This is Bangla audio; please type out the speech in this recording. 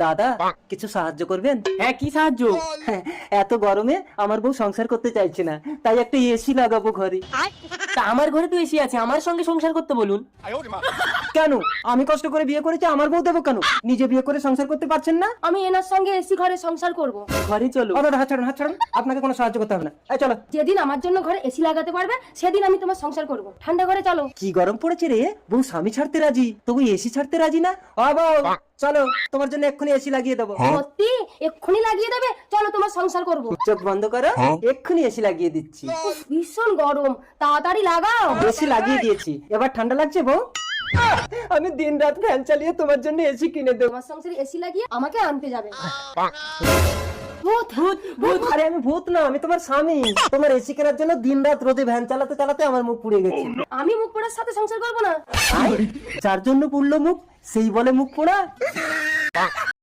দাদা কিছু সাহায্য করবেন? হ্যাঁ, কি সাহায্য? হ্যাঁ, এত গরমে আমার বউ সংসার করতে চাইছে না, তাই একটা এসি লাগাবো ঘরে। তা আমার ঘরে তো এসি আছে, আমার সঙ্গে সংসার করতে বলুন। কেন? আমি কষ্ট করে বিয়ে করেছি, আমার বউ দেবো কেন? নিজে বিয়ে করে সংসার করতে পারছেন না? আমি এনার সঙ্গে এসি ঘরে সংসার করব। ঘরে চলো। দাদা হাত ছাড়ুন, হাত ছাড়ুন, আপনাকে কোনো সাহায্য করতে হবে না। এই চলো। যেদিন আমার জন্য ঘরে এসি লাগাতে পারবে সেদিন আমি তোমার সংসার করব। ঠান্ডা ঘরে চলো। কি গরম পড়েছে রে, বউ স্বামী ছাড়তে রাজি, তবু এসি ছাড়তে রাজি না। ও বউ, চলো, তোমার জন্য এক্ষুনি এসি লাগিয়ে দেবো। সত্যি এক্ষুনি লাগিয়ে দেবে? চলো তোমার সংসার করব। চোখ বন্ধ করো, এক্ষুনি এসি লাগিয়ে দিচ্ছি। ভীষণ গরম, তাড়াতাড়ি লাগাও। এসি লাগিয়ে দিয়েছি, এবার ঠান্ডা লাগছে বউ? আমি দিন রাত ফ্যান চালিয়ে তোমার জন্য এসি কিনে দেবো। তোমার সংসারে এসি লাগিয়ে আমাকে আনতে যাবে। ভূত ভূত ভূত! আরে আমি ভূত না, আমি তোমার স্বামী। তোমার এসি কেনার জন্য দিন রাত রোদে ভ্যান চালাতে চালাতে আমার মুখ পুড়ে গেছে। আমি মুখ পোড়ার সাথে সংসার করব না। যার জন্য পুড়লো মুখ, সেই বলে মুখ পোড়া।